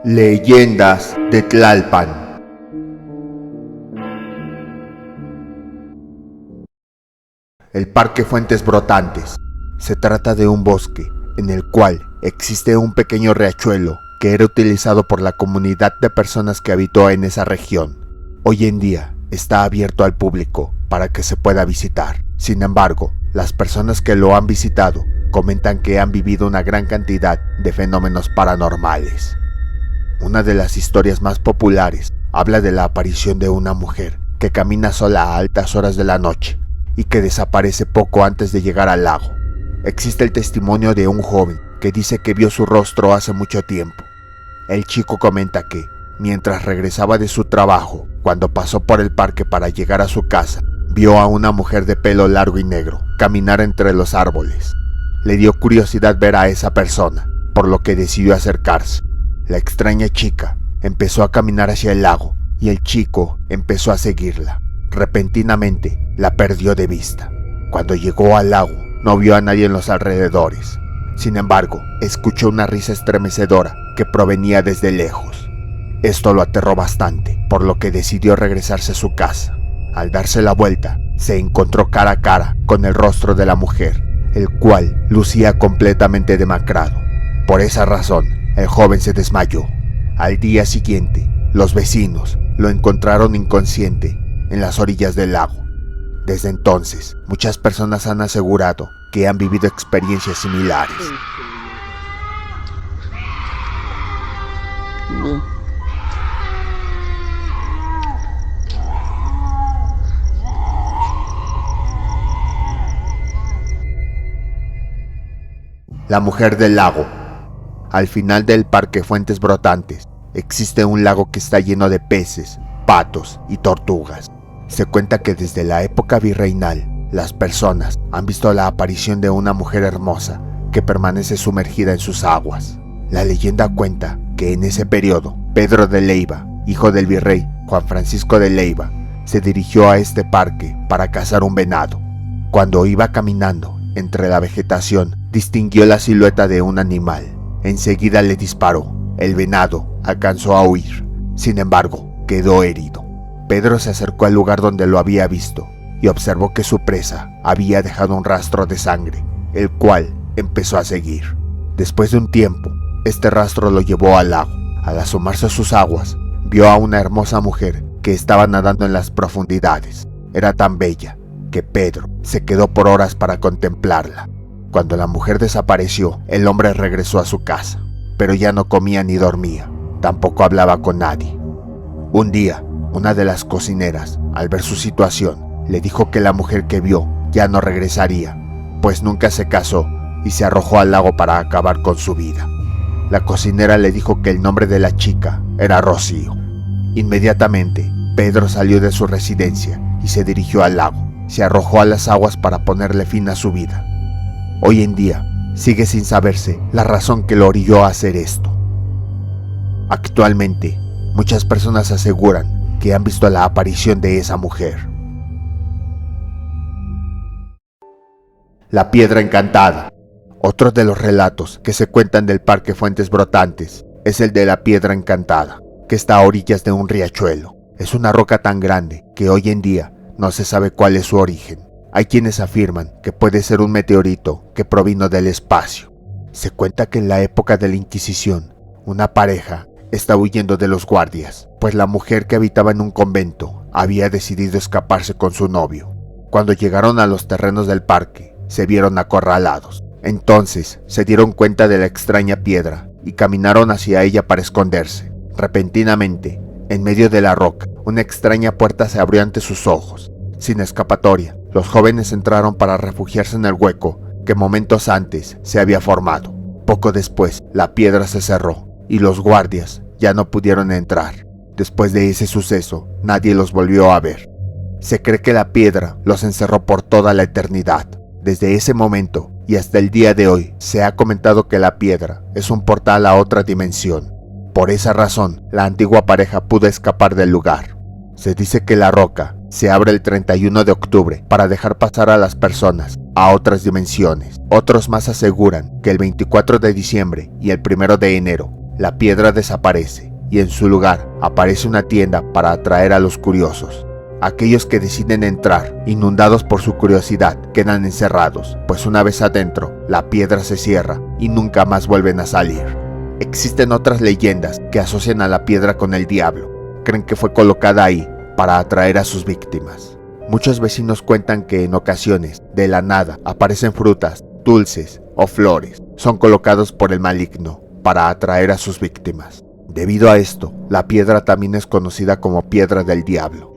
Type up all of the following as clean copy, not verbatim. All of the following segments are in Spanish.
Leyendas de Tlalpan. El Parque Fuentes Brotantes. Se trata de un bosque en el cual existe un pequeño riachuelo que era utilizado por la comunidad de personas que habitó en esa región. Hoy en día está abierto al público para que se pueda visitar. Sin embargo, las personas que lo han visitado comentan que han vivido una gran cantidad de fenómenos paranormales. Una de las historias más populares habla de la aparición de una mujer que camina sola a altas horas de la noche y que desaparece poco antes de llegar al lago. Existe el testimonio de un joven que dice que vio su rostro hace mucho tiempo. El chico comenta que, mientras regresaba de su trabajo, cuando pasó por el parque para llegar a su casa, vio a una mujer de pelo largo y negro caminar entre los árboles. Le dio curiosidad ver a esa persona, por lo que decidió acercarse. La extraña chica empezó a caminar hacia el lago y el chico empezó a seguirla. Repentinamente la perdió de vista. Cuando llegó al lago no vio a nadie en los alrededores. Sin embargo, escuchó una risa estremecedora que provenía desde lejos. Esto lo aterró bastante, por lo que decidió regresarse a su casa. Al darse la vuelta, se encontró cara a cara con el rostro de la mujer, el cual lucía completamente demacrado. Por esa razón, el joven se desmayó. Al día siguiente, los vecinos lo encontraron inconsciente en las orillas del lago. Desde entonces, muchas personas han asegurado que han vivido experiencias similares. La mujer del lago. Al final del Parque Fuentes Brotantes existe un lago que está lleno de peces, patos y tortugas. Se cuenta que desde la época virreinal, las personas han visto la aparición de una mujer hermosa que permanece sumergida en sus aguas. La leyenda cuenta que en ese periodo, Pedro de Leiva, hijo del virrey Juan Francisco de Leiva, se dirigió a este parque para cazar un venado. Cuando iba caminando entre la vegetación, distinguió la silueta de un animal. Enseguida le disparó. El venado alcanzó a huir. Sin embargo, quedó herido. Pedro se acercó al lugar donde lo había visto y observó que su presa había dejado un rastro de sangre, el cual empezó a seguir. Después de un tiempo, este rastro lo llevó al lago. Al asomarse a sus aguas, vio a una hermosa mujer que estaba nadando en las profundidades. Era tan bella que Pedro se quedó por horas para contemplarla. Cuando la mujer desapareció, el hombre regresó a su casa, pero ya no comía ni dormía, tampoco hablaba con nadie. Un día, una de las cocineras, al ver su situación, le dijo que la mujer que vio ya no regresaría, pues nunca se casó y se arrojó al lago para acabar con su vida. La cocinera le dijo que el nombre de la chica era Rocío. Inmediatamente, Pedro salió de su residencia y se dirigió al lago. Se arrojó a las aguas para ponerle fin a su vida. Hoy en día, sigue sin saberse la razón que lo orilló a hacer esto. Actualmente, muchas personas aseguran que han visto la aparición de esa mujer. La Piedra Encantada. Otro de los relatos que se cuentan del Parque Fuentes Brotantes es el de la Piedra Encantada, que está a orillas de un riachuelo. Es una roca tan grande que hoy en día no se sabe cuál es su origen. Hay quienes afirman que puede ser un meteorito que provino del espacio. Se cuenta que en la época de la Inquisición, una pareja estaba huyendo de los guardias, pues la mujer que habitaba en un convento había decidido escaparse con su novio. Cuando llegaron a los terrenos del parque, se vieron acorralados. Entonces se dieron cuenta de la extraña piedra y caminaron hacia ella para esconderse. Repentinamente, en medio de la roca, una extraña puerta se abrió ante sus ojos. Sin escapatoria, los jóvenes entraron para refugiarse en el hueco que momentos antes se había formado. Poco después, la piedra se cerró y los guardias ya no pudieron entrar. Después de ese suceso, nadie los volvió a ver. Se cree que la piedra los encerró por toda la eternidad. Desde ese momento y hasta el día de hoy, se ha comentado que la piedra es un portal a otra dimensión. Por esa razón, la antigua pareja pudo escapar del lugar. Se dice que la roca se abre el 31 de octubre para dejar pasar a las personas a otras dimensiones. Otros más aseguran que el 24 de diciembre y el 1 de enero la piedra desaparece y en su lugar aparece una tienda para atraer a los curiosos. Aquellos que deciden entrar, inundados por su curiosidad, quedan encerrados, pues una vez adentro, la piedra se cierra y nunca más vuelven a salir. Existen otras leyendas que asocian a la piedra con el diablo. Creen que fue colocada ahí para atraer a sus víctimas. Muchos vecinos cuentan que en ocasiones, de la nada, aparecen frutas, dulces o flores. Son colocados por el maligno para atraer a sus víctimas. Debido a esto, la piedra también es conocida como piedra del diablo.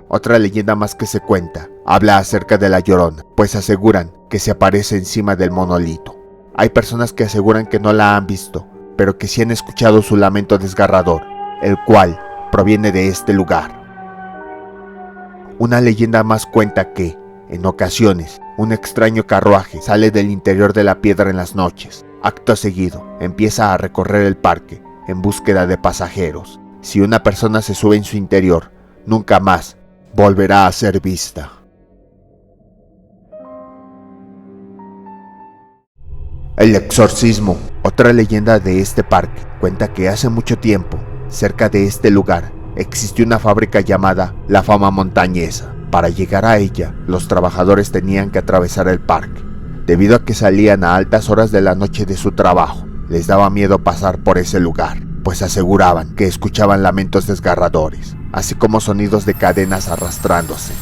Otra leyenda más que se cuenta habla acerca de la Llorona, pues aseguran que se aparece encima del monolito. Hay personas que aseguran que no la han visto, pero que sí han escuchado su lamento desgarrador, el cual proviene de este lugar. Una leyenda más cuenta que, en ocasiones, un extraño carruaje sale del interior de la piedra en las noches. Acto seguido, empieza a recorrer el parque en búsqueda de pasajeros. Si una persona se sube en su interior, nunca más volverá a ser vista. El exorcismo. Otra leyenda de este parque cuenta que hace mucho tiempo, cerca de este lugar, existió una fábrica llamada La Fama Montañesa. Para llegar a ella, los trabajadores tenían que atravesar el parque. Debido a que salían a altas horas de la noche de su trabajo, les daba miedo pasar por ese lugar, pues aseguraban que escuchaban lamentos desgarradores, así como sonidos de cadenas arrastrándose.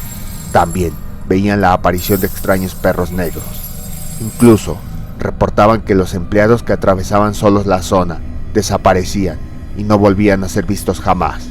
También veían la aparición de extraños perros negros. Incluso reportaban que los empleados que atravesaban solos la zona desaparecían y no volvían a ser vistos jamás.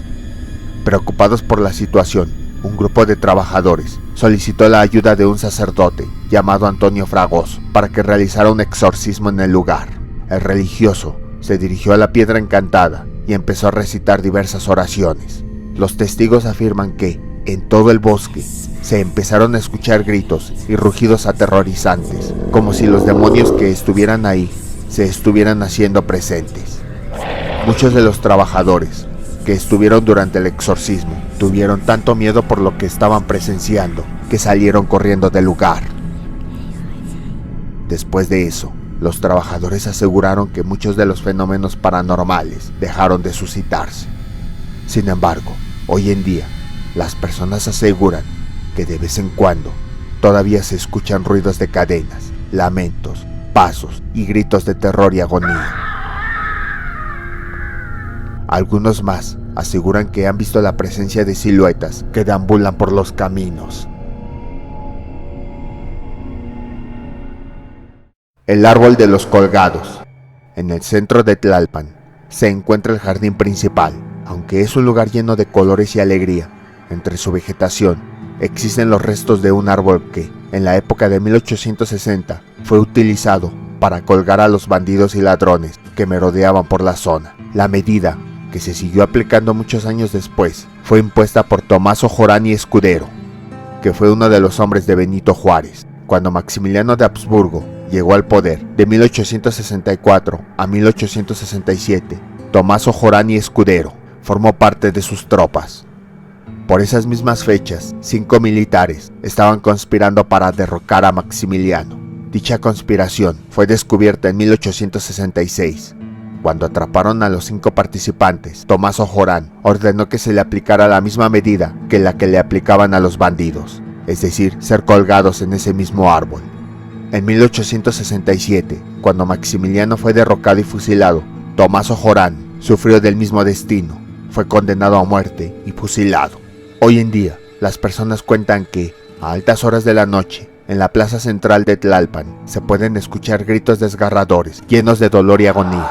Preocupados por la situación, un grupo de trabajadores solicitó la ayuda de un sacerdote llamado Antonio Fragoso para que realizara un exorcismo en el lugar. El religioso se dirigió a la piedra encantada y empezó a recitar diversas oraciones. Los testigos afirman que, en todo el bosque, se empezaron a escuchar gritos y rugidos aterrorizantes, como si los demonios que estuvieran ahí se estuvieran haciendo presentes. Muchos de los trabajadores que estuvieron durante el exorcismo tuvieron tanto miedo por lo que estaban presenciando que salieron corriendo del lugar. Después de eso, los trabajadores aseguraron que muchos de los fenómenos paranormales dejaron de suscitarse. Sin embargo, hoy en día, las personas aseguran que de vez en cuando todavía se escuchan ruidos de cadenas, lamentos, pasos y gritos de terror y agonía. Algunos más aseguran que han visto la presencia de siluetas que deambulan por los caminos. El árbol de los colgados. En el centro de Tlalpan se encuentra el jardín principal. Aunque es un lugar lleno de colores y alegría, entre su vegetación existen los restos de un árbol que, en la época de 1860, fue utilizado para colgar a los bandidos y ladrones que merodeaban por la zona. La medida, que se siguió aplicando muchos años después, fue impuesta por Tommaso Jorani Escudero, que fue uno de los hombres de Benito Juárez. Cuando Maximiliano de Habsburgo llegó al poder de 1864 a 1867, Tommaso Jorani Escudero formó parte de sus tropas. Por esas mismas fechas, 5 militares estaban conspirando para derrocar a Maximiliano. Dicha conspiración fue descubierta en 1866. Cuando atraparon a los 5 participantes, Tommaso Jorán ordenó que se le aplicara la misma medida que la que le aplicaban a los bandidos, es decir, ser colgados en ese mismo árbol. En 1867, cuando Maximiliano fue derrocado y fusilado, Tommaso Jorán sufrió del mismo destino. Fue condenado a muerte y fusilado. Hoy en día, las personas cuentan que, a altas horas de la noche, en la plaza central de Tlalpan, se pueden escuchar gritos desgarradores, llenos de dolor y agonía.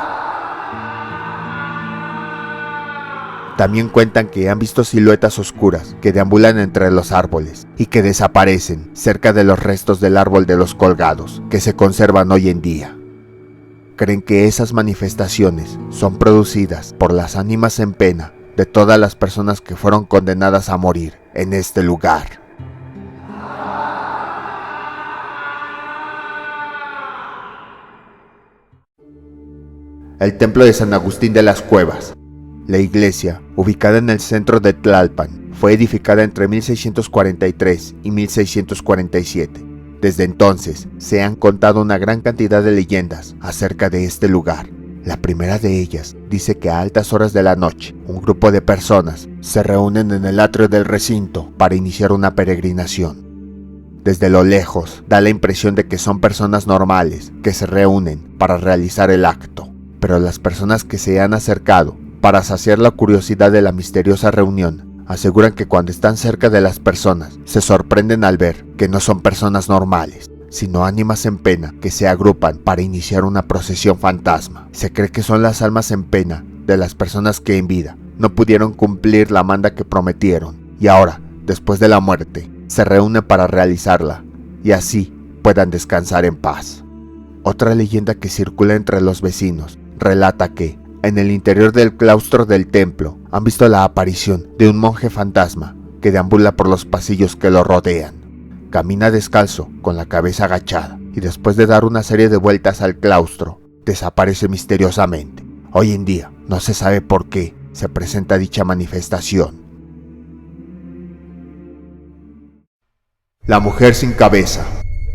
También cuentan que han visto siluetas oscuras que deambulan entre los árboles y que desaparecen cerca de los restos del árbol de los colgados, que se conservan hoy en día. Creen que esas manifestaciones son producidas por las ánimas en pena de todas las personas que fueron condenadas a morir en este lugar. El templo de San Agustín de las Cuevas. La iglesia, ubicada en el centro de Tlalpan, fue edificada entre 1643 y 1647. Desde entonces, se han contado una gran cantidad de leyendas acerca de este lugar. La primera de ellas dice que a altas horas de la noche, un grupo de personas se reúnen en el atrio del recinto para iniciar una peregrinación. Desde lo lejos, da la impresión de que son personas normales que se reúnen para realizar el acto, pero las personas que se han acercado para saciar la curiosidad de la misteriosa reunión aseguran que cuando están cerca de las personas se sorprenden al ver que no son personas normales, sino ánimas en pena que se agrupan para iniciar una procesión fantasma. Se cree que son las almas en pena de las personas que en vida no pudieron cumplir la manda que prometieron y ahora, después de la muerte, se reúnen para realizarla y así puedan descansar en paz. Otra leyenda que circula entre los vecinos relata que, en el interior del claustro del templo, han visto la aparición de un monje fantasma que deambula por los pasillos que lo rodean. Camina descalzo, con la cabeza agachada, y después de dar una serie de vueltas al claustro, desaparece misteriosamente. Hoy en día, no se sabe por qué se presenta dicha manifestación. La mujer sin cabeza.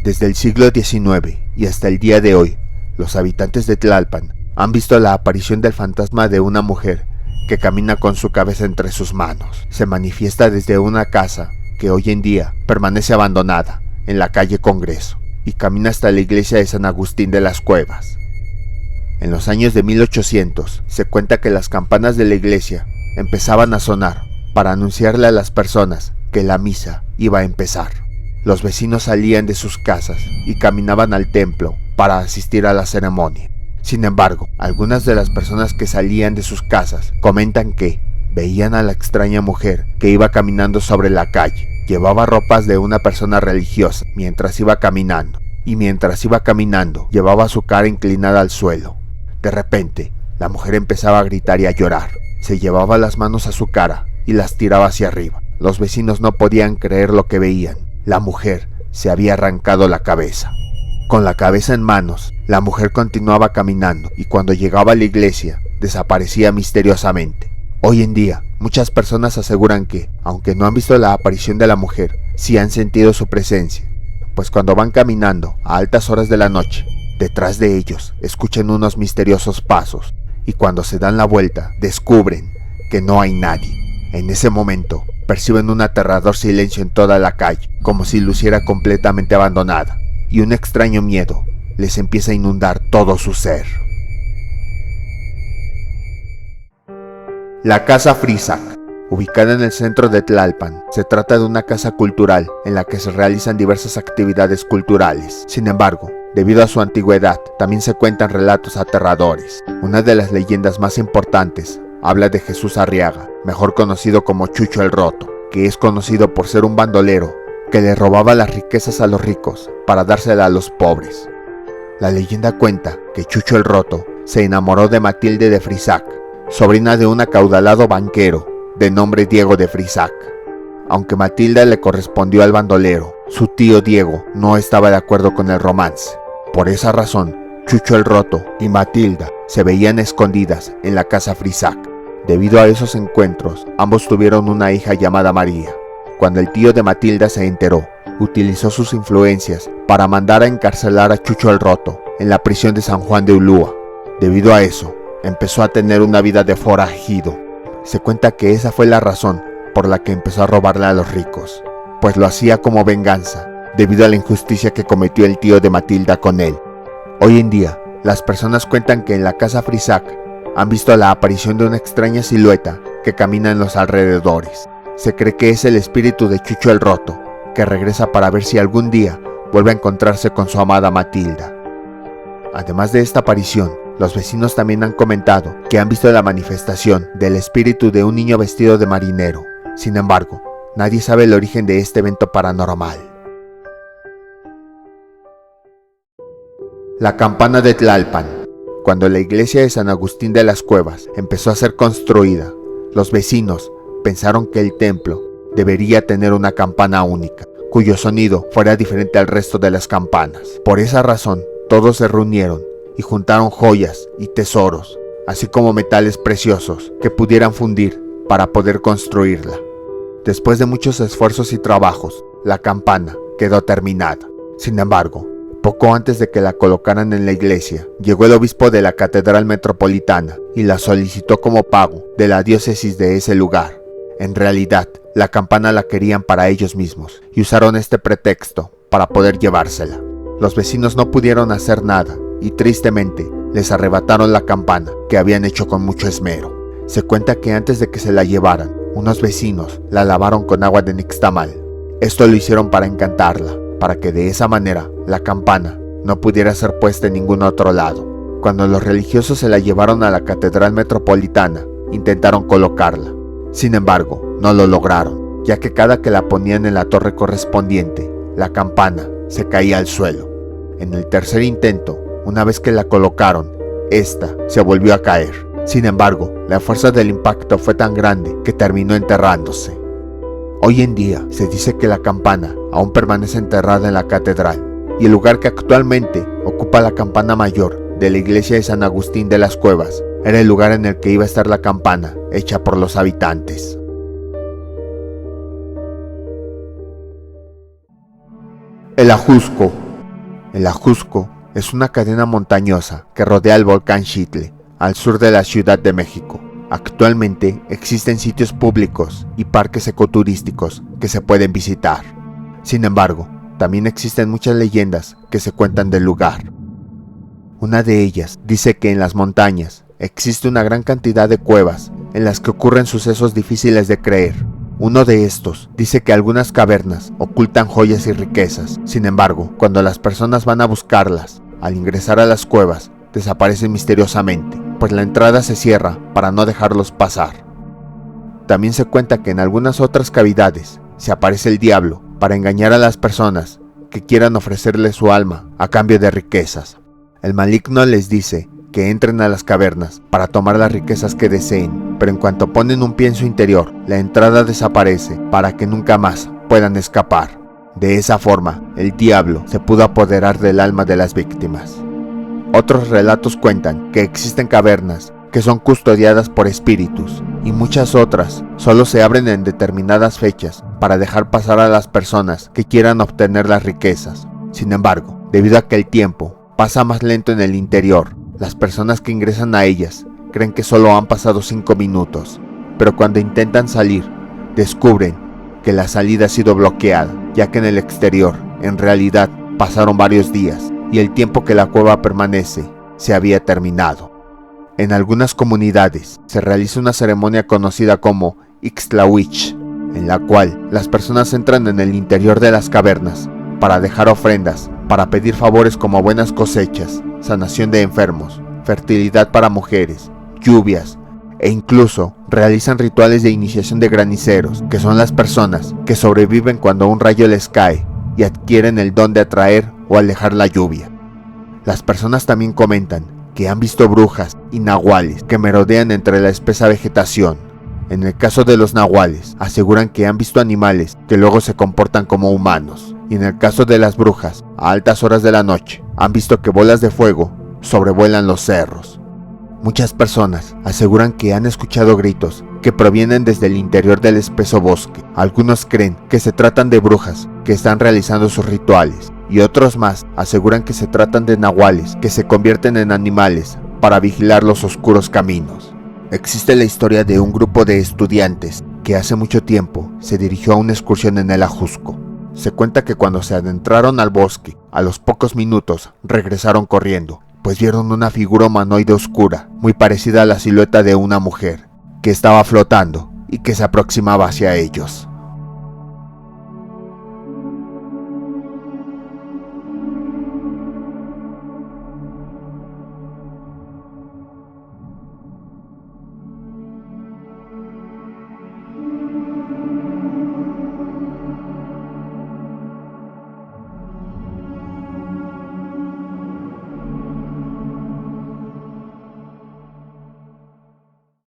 Desde el siglo XIX y hasta el día de hoy, los habitantes de Tlalpan han visto la aparición del fantasma de una mujer que camina con su cabeza entre sus manos. Se manifiesta desde una casa que hoy en día permanece abandonada en la calle Congreso y camina hasta la iglesia de San Agustín de las Cuevas. En los años de 1800 se cuenta que las campanas de la iglesia empezaban a sonar para anunciarle a las personas que la misa iba a empezar. Los vecinos salían de sus casas y caminaban al templo para asistir a la ceremonia. Sin embargo, algunas de las personas que salían de sus casas comentan que veían a la extraña mujer que iba caminando sobre la calle. Llevaba ropas de una persona religiosa mientras iba caminando, y mientras iba caminando llevaba su cara inclinada al suelo. De repente, la mujer empezaba a gritar y a llorar. Se llevaba las manos a su cara y las tiraba hacia arriba. Los vecinos no podían creer lo que veían. La mujer se había arrancado la cabeza. Con la cabeza en manos, la mujer continuaba caminando y cuando llegaba a la iglesia, desaparecía misteriosamente. Hoy en día, muchas personas aseguran que, aunque no han visto la aparición de la mujer, sí han sentido su presencia, pues cuando van caminando a altas horas de la noche, detrás de ellos escuchan unos misteriosos pasos y cuando se dan la vuelta, descubren que no hay nadie. En ese momento, perciben un aterrador silencio en toda la calle, como si luciera completamente abandonada. Y un extraño miedo les empieza a inundar todo su ser. La Casa Frisac. Ubicada en el centro de Tlalpan, se trata de una casa cultural en la que se realizan diversas actividades culturales. Sin embargo, debido a su antigüedad, también se cuentan relatos aterradores. Una de las leyendas más importantes habla de Jesús Arriaga, mejor conocido como Chucho el Roto, que es conocido por ser un bandolero que le robaba las riquezas a los ricos para dársela a los pobres. La leyenda cuenta que Chucho el Roto se enamoró de Matilde de Frisac, sobrina de un acaudalado banquero de nombre Diego de Frisac. Aunque Matilda le correspondió al bandolero, su tío Diego no estaba de acuerdo con el romance. Por esa razón, Chucho el Roto y Matilda se veían escondidas en la casa Frisac. Debido a esos encuentros, ambos tuvieron una hija llamada María. Cuando el tío de Matilda se enteró, utilizó sus influencias para mandar a encarcelar a Chucho el Roto en la prisión de San Juan de Ulúa. Debido a eso, empezó a tener una vida de forajido. Se cuenta que esa fue la razón por la que empezó a robarle a los ricos, pues lo hacía como venganza, debido a la injusticia que cometió el tío de Matilda con él. Hoy en día, las personas cuentan que en la casa Frisac han visto la aparición de una extraña silueta que camina en los alrededores. Se cree que es el espíritu de Chucho el Roto, que regresa para ver si algún día vuelve a encontrarse con su amada Matilda. Además de esta aparición, los vecinos también han comentado que han visto la manifestación del espíritu de un niño vestido de marinero. Sin embargo, nadie sabe el origen de este evento paranormal. La campana de Tlalpan. Cuando la iglesia de San Agustín de las Cuevas empezó a ser construida, los vecinos pensaron que el templo debería tener una campana única, cuyo sonido fuera diferente al resto de las campanas. Por esa razón, todos se reunieron y juntaron joyas y tesoros, así como metales preciosos que pudieran fundir para poder construirla. Después de muchos esfuerzos y trabajos, la campana quedó terminada. Sin embargo, poco antes de que la colocaran en la iglesia, llegó el obispo de la Catedral Metropolitana y la solicitó como pago de la diócesis de ese lugar. En realidad, la campana la querían para ellos mismos y usaron este pretexto para poder llevársela. Los vecinos no pudieron hacer nada y tristemente les arrebataron la campana que habían hecho con mucho esmero. Se cuenta que antes de que se la llevaran, unos vecinos la lavaron con agua de nixtamal. Esto lo hicieron para encantarla, para que de esa manera la campana no pudiera ser puesta en ningún otro lado. Cuando los religiosos se la llevaron a la Catedral Metropolitana, intentaron colocarla. Sin embargo, no lo lograron, ya que cada que la ponían en la torre correspondiente, la campana se caía al suelo. En el tercer intento, una vez que la colocaron, esta se volvió a caer. Sin embargo, la fuerza del impacto fue tan grande que terminó enterrándose. Hoy en día se dice que la campana aún permanece enterrada en la catedral y el lugar que actualmente ocupa la campana mayor de la iglesia de San Agustín de las Cuevas era el lugar en el que iba a estar la campana hecha por los habitantes. El Ajusco. El Ajusco es una cadena montañosa que rodea el volcán Xitle, al sur de la Ciudad de México. Actualmente existen sitios públicos y parques ecoturísticos que se pueden visitar. Sin embargo, también existen muchas leyendas que se cuentan del lugar. Una de ellas dice que en las montañas existe una gran cantidad de cuevas en las que ocurren sucesos difíciles de creer. Uno de estos dice que algunas cavernas ocultan joyas y riquezas. Sin embargo, cuando las personas van a buscarlas, al ingresar a las cuevas, desaparecen misteriosamente, pues la entrada se cierra para no dejarlos pasar. También se cuenta que en algunas otras cavidades se aparece el diablo para engañar a las personas que quieran ofrecerle su alma a cambio de riquezas. El maligno les dice que entren a las cavernas para tomar las riquezas que deseen, pero en cuanto ponen un pie en su interior, la entrada desaparece para que nunca más puedan escapar. De esa forma, el diablo se pudo apoderar del alma de las víctimas. Otros relatos cuentan que existen cavernas que son custodiadas por espíritus y muchas otras solo se abren en determinadas fechas para dejar pasar a las personas que quieran obtener las riquezas. Sin embargo, debido a que el tiempo pasa más lento en el interior, las personas que ingresan a ellas creen que solo han pasado 5 minutos, pero cuando intentan salir, descubren que la salida ha sido bloqueada, ya que en el exterior, en realidad, pasaron varios días y el tiempo que la cueva permanece se había terminado. En algunas comunidades se realiza una ceremonia conocida como Ixtlahuich, en la cual las personas entran en el interior de las cavernas para dejar ofrendas, para pedir favores como buenas cosechas, sanación de enfermos, fertilidad para mujeres, lluvias, e incluso realizan rituales de iniciación de graniceros, que son las personas que sobreviven cuando un rayo les cae y adquieren el don de atraer o alejar la lluvia. Las personas también comentan que han visto brujas y nahuales que merodean entre la espesa vegetación. En el caso de los nahuales, aseguran que han visto animales que luego se comportan como humanos. Y en el caso de las brujas, a altas horas de la noche, han visto que bolas de fuego sobrevuelan los cerros. Muchas personas aseguran que han escuchado gritos que provienen desde el interior del espeso bosque. Algunos creen que se tratan de brujas que están realizando sus rituales, y otros más aseguran que se tratan de nahuales que se convierten en animales para vigilar los oscuros caminos. Existe la historia de un grupo de estudiantes que hace mucho tiempo se dirigió a una excursión en el Ajusco. Se cuenta que cuando se adentraron al bosque, a los pocos minutos regresaron corriendo, pues vieron una figura humanoide oscura, muy parecida a la silueta de una mujer, que estaba flotando y que se aproximaba hacia ellos.